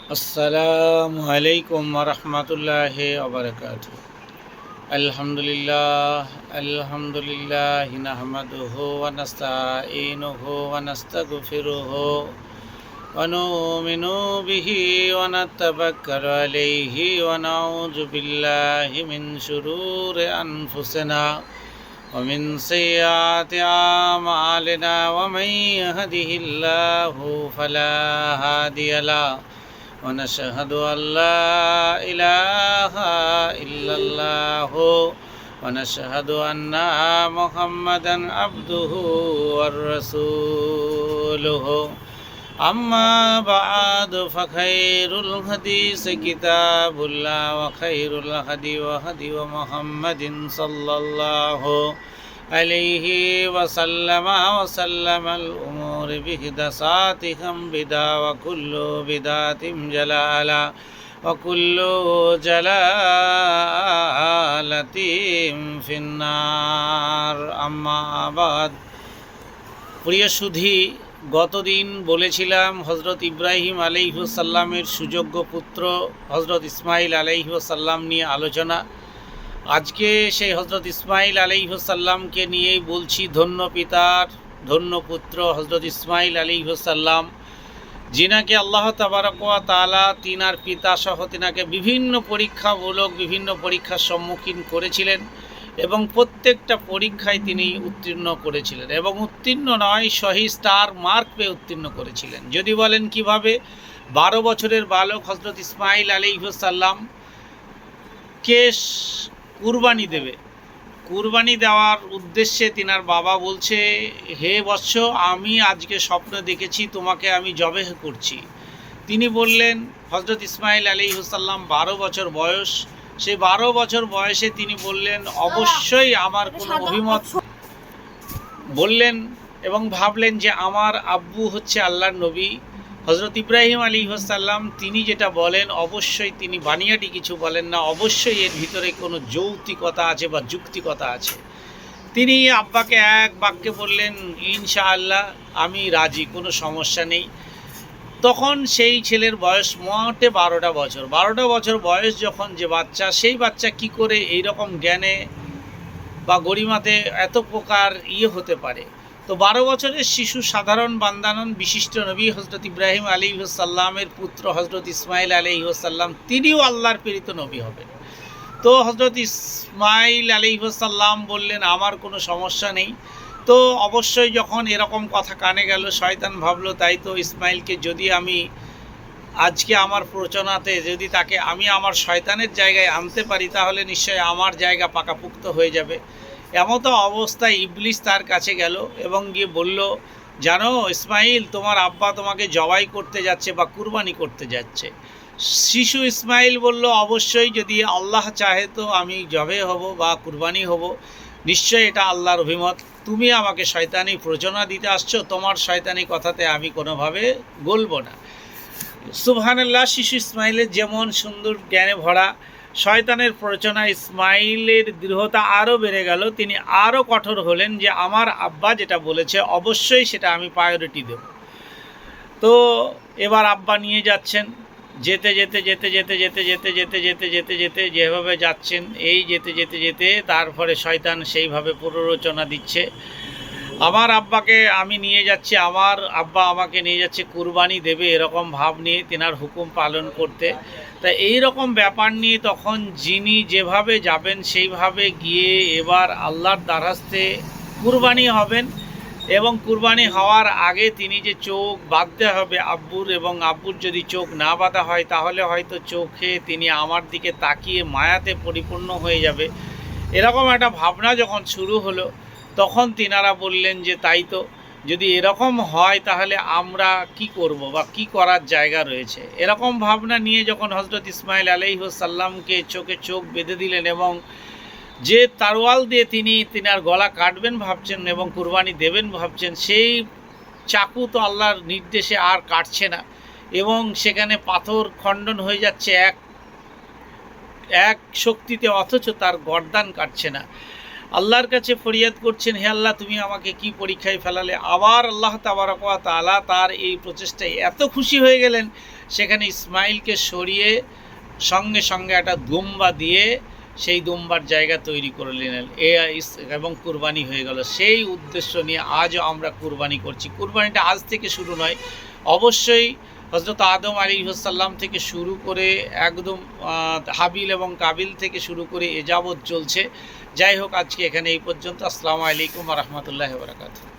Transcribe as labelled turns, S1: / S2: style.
S1: আসসালামু আলাইকুম ওয়া রাহমাতুল্লাহি ওয়া বারাকাতুহু। আলহামদুলিল্লাহি নাহমাদুহু ওয়া নাস্তাঈনুহু ওয়া নাস্তাগফিরুহু ওয়া নু'মিনু বিহি ওয়া নাতাওয়াক্কালু আলাইহি ওয়া নাউযু বিল্লাহি মিন শুরুরি আনফুসিনা ওয়া মিন সাইয়্যাতি আ'মালিনা ওয়া মান ইয়াহদিহিল্লাহু ফালা হাদিয়া লাহু ونشهد أن لا إله إلا الله ونشهد أن محمدا عبده ورسوله أما بعد فخير الحديث كتاب الله وخير الهدي هدي محمد صلى الله عليه وسلم الأمور بهدساتهم بدعة وكل بدعة جلالة وكل جلالة في النار أما بعد। প্রিয় সুধী, গতদিন বলেছিলাম হজরত ইব্রাহিম আলাইহিস সালামের সুযোগ্য পুত্র হজরত ইসমাইল আলাইহিস সালাম নিয়ে আলোচনা। আজকে সেই হজরত ইসমাইল আলাইহিস সালামকে নিয়েই বলছি। ধন্য পিতার ধন্য পুত্র হজরত ইসমাইল আলাইহিস সালাম, যিনাকে আল্লাহ তাবারক ওয়া তাআলা তিনার পিতা সহ তিনাকে বিভিন্ন পরীক্ষার সম্মুখীন করেছিলেন এবং প্রত্যেকটা পরীক্ষায় তিনি উত্তীর্ণ করেছিলেন এবং উত্তীর্ণ নয়, সহি স্টার মার্ক পেয়ে উত্তীর্ণ করেছিলেন। যদি বলেন কিভাবে, 12 বছরের বালক হজরত ইসমাইল আলাইহিস সালাম কে কুরবানি দেবে। কুরবানি দেওয়ার উদ্দেশ্যে তিনার বাবা বলছে, হে বৎস, আমি আজকে স্বপ্ন দেখেছি তোমাকে আমি জবেহ করছি। তিনি বললেন, হজরত ইসমাইল আলাইহিস সালাম 12 বছর বয়স, সেই 12 বছর বয়সে তিনি বললেন অবশ্যই আমার কোনো অভিমত বললেন এবং ভাবলেন যে আমার আব্বু হচ্ছে আল্লাহর নবী হজরত ইব্রাহিম আলাইহিস সালাম, তিনি যেটা বলেন অবশ্যই তিনি বানিয়াটি কিছু বলেন না, অবশ্যই এর ভিতরে কোনো যৌক্তিকতা আছে বা যুক্তিকতা আছে। তিনি আব্বাকে এক বাক্যে বললেন, ইনশাআল্লাহ আমি রাজি, কোনো সমস্যা নেই। তখন সেই ছেলের বয়স মোটে 12টা বছর। 12টা বছর বয়স যখন যে বাচ্চা, সেই বাচ্চা কি করে এইরকম জ্ঞানে বা গরিমাতে এত প্রকার হতে পারে। তো 12 বছরের শিশু সাধারণ বান্দানন বিশিষ্ট নবী হজরত ইব্রাহিম আলাইহিস সালামের পুত্র হজরত ইসমাইল আলাইহিস সালাম, তিনিও আল্লাহর প্রেরিত নবী হবেন। তো হজরত ইসমাইল আলাইহিস সালাম বললেন আমার কোনো সমস্যা নেই। তো অবশ্যই যখন এরকম কথা কানে গেল, শয়তান ভাবলো তাই তো ইসমাইলকে যদি আমি আজকে আমার প্রচনাতে যদি তাকে আমি আমার শয়তানের জায়গায় আনতে পারি, তাহলে নিশ্চয়ই আমার জায়গা পাকাপুক্ত হয়ে যাবে। এমতো অবস্থায় ইবলিস তার কাছে গেল এবং গিয়ে বলল, জানো ইসমাইল, তোমার আব্বা তোমাকে জবাই করতে যাচ্ছে বা কুরবানি করতে যাচ্ছে। শিশু ইসমাইল বলল, অবশ্যই যদি আল্লাহ চাহে তো আমি জবে হব বা কুরবানি হব, নিশ্চয়ই এটা আল্লাহর অভিমত। তুমি আমাকে শয়তানি প্রচনা দিতে আসছো, তোমার শয়তানি কথাতে আমি কোনোভাবে গলব না। সুবহানাল্লাহ। শিশু ইসমাইলের যেমন সুন্দর জ্ঞানে ভরা, শয়তানের প্ররোচনা ইসমাইলের দৃঢ়তা আরও বেড়ে গেল। তিনি আরও কঠোর হলেন যে আমার আব্বা যেটা বলেছে অবশ্যই সেটা আমি প্রায়োরিটি দেব। তো এবার আব্বা নিয়ে যাচ্ছেন, যেতে যেতে যেতে যেতে যেতে যেতে যেতে যেতে যেতে যেতে যেভাবে যাচ্ছেন, এই যেতে যেতে যেতে তারপরে শয়তান সেইভাবে প্ররোচনা দিচ্ছে। আমার আব্বাকে আমি নিয়ে যাচ্ছি, আমার আব্বা আমাকে নিয়ে যাচ্ছে কুরবানি দেবে, এরকম ভাব নিয়ে তেনার হুকুম পালন করতে। তা এই রকম ব্যাপার নিয়ে তখন যিনি যেভাবে যাবেন সেইভাবে গিয়ে এবার আল্লাহর দ্বারস্থে কুরবানি হবেন এবং কুরবানি হওয়ার আগে তিনি যে চোখ বাঁধতে হবে আব্বুর, এবং আব্বুর যদি চোখ না বাঁধা হয় তাহলে হয়তো চোখে তিনি আমার দিকে তাকিয়ে মায়াতে পরিপূর্ণ হয়ে যাবে। এরকম একটা ভাবনা যখন শুরু হলো, তখন তিনারা বললেন যে তাই তো, যদি এরকম হয় তাহলে আমরা কি করব বা কি করার জায়গা রয়েছে। এরকম ভাবনা নিয়ে যখন হজরত ইসমাইল আলাইহিস সালামকে চোখে চোখ বেঁধে দিলেন এবং যে তারওয়াল দিয়ে তিনি তিনার গলা কাটবেন ভাবছেন এবং কুরবানি দেবেন ভাবছেন, সেই চাকু তো আল্লাহর নির্দেশে আর কাটছে না এবং সেখানে পাথর খণ্ডন হয়ে যাচ্ছে এক শক্তিতে, অথচ তার গর্দান কাটছে না। আল্লাহর কাছে ফরিয়াদ করছেন, হে আল্লাহ তুমি আমাকে কি পরীক্ষায় ফেলালে। আবার আল্লাহ তাবারক ওয়া তাআলা তার এই প্রচেষ্টায় এত খুশি হয়ে গেলেন সেখানে ইসমাইলকে সরিয়ে সঙ্গে সঙ্গে একটা দুম্বা দিয়ে সেই দুম্বার জায়গা তৈরি করে নিলেন এবং কুরবানি হয়ে গেল। সেই উদ্দেশ্য নিয়ে আজও আমরা কুরবানি করছি। কুরবানিটা আজ থেকে শুরু নয়, অবশ্যই হযরত আদম আলাইহিসসালাম থেকে শুরু করে একদম হাবিল এবং কাবিল থেকে শুরু করে এ যাবৎ চলছে। যাই হোক, আজকে এখানে এই পর্যন্ত। আসসালামু আলাইকুম ওয়া রাহমাতুল্লাহি ওয়া বারাকাতুহু।